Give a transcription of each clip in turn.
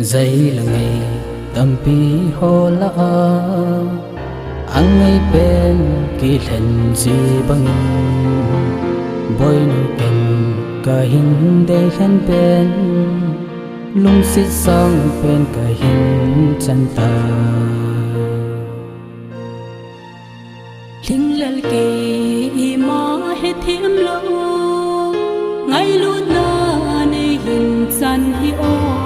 dây là ngày tâm pi hồ la anh ấy bên kỳ lần gì bằng bôi nụ tình cả hình để khen bên lung xít sang bên cả hình chân ta linh lal kê mà hết thêm lâu ngay lúc na này hình chân hi o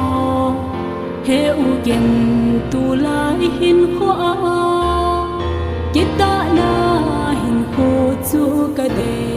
he u gen tu lai hin khoa kita na hin khu chu ka de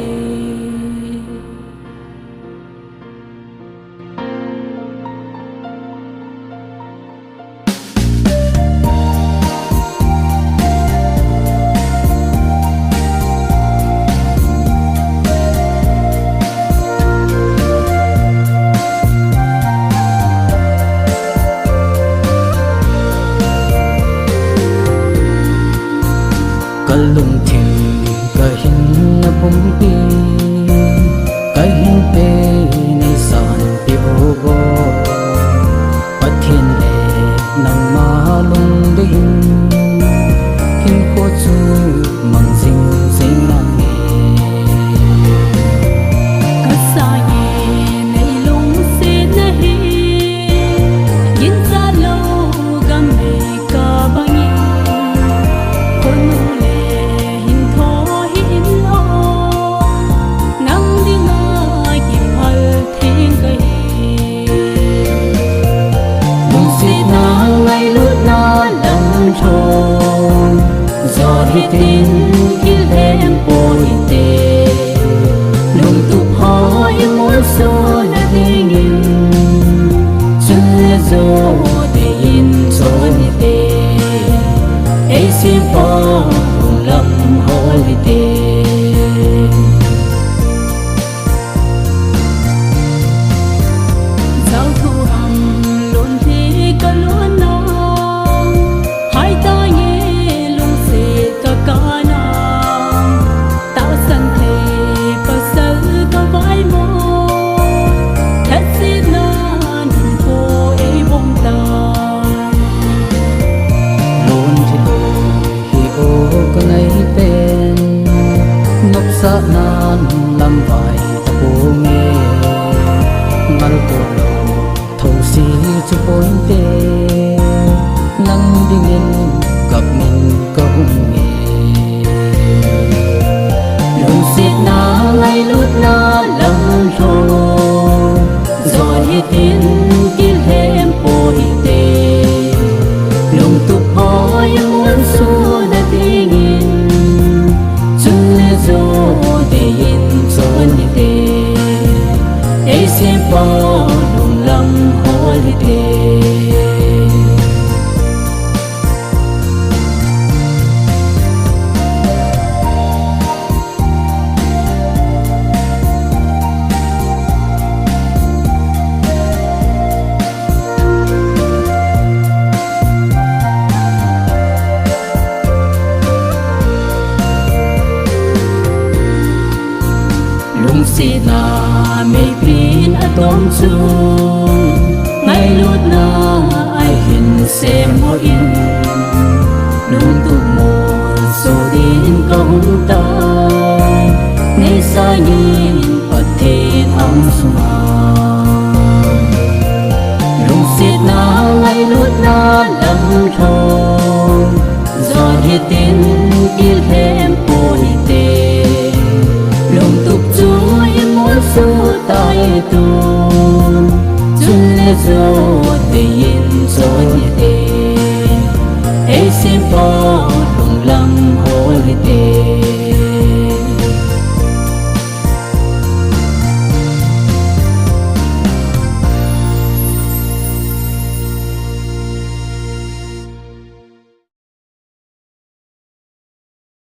lung thiên cả hình na bum pi cả hình pe nei san pi ô bo bắt thiên lệ nang ma lung đinh hình cô chu mang dinh dinh nang cả sa ye nei lung se na hi yin sa lo gam me ka bang con gió hi tin yêu em bồi tê lung tục hỏi muốn số là đi nghìn chưa gió để in số ni tê ấy xin bỏ lầm hỏi tê sa nan lam vai ta po nghe ngal ko lo thâu si chu point te nang ding in gặp mình có nghe lung sit na ngay lut na lam thô rồi hi tin kil hem po hi te lung tục hỏi muốn su na ding in zo de yin zo ni te ai se pa lung lam holiday lung si na mei pin atom chung ngay lut na ai hin sem ho in lung tu mo so din công ta nei sa yin pathe am suma lung si na ngay lut na lam thong gió hi tin il hem po hi te lung tục chúa muốn su tay tu chun lê zo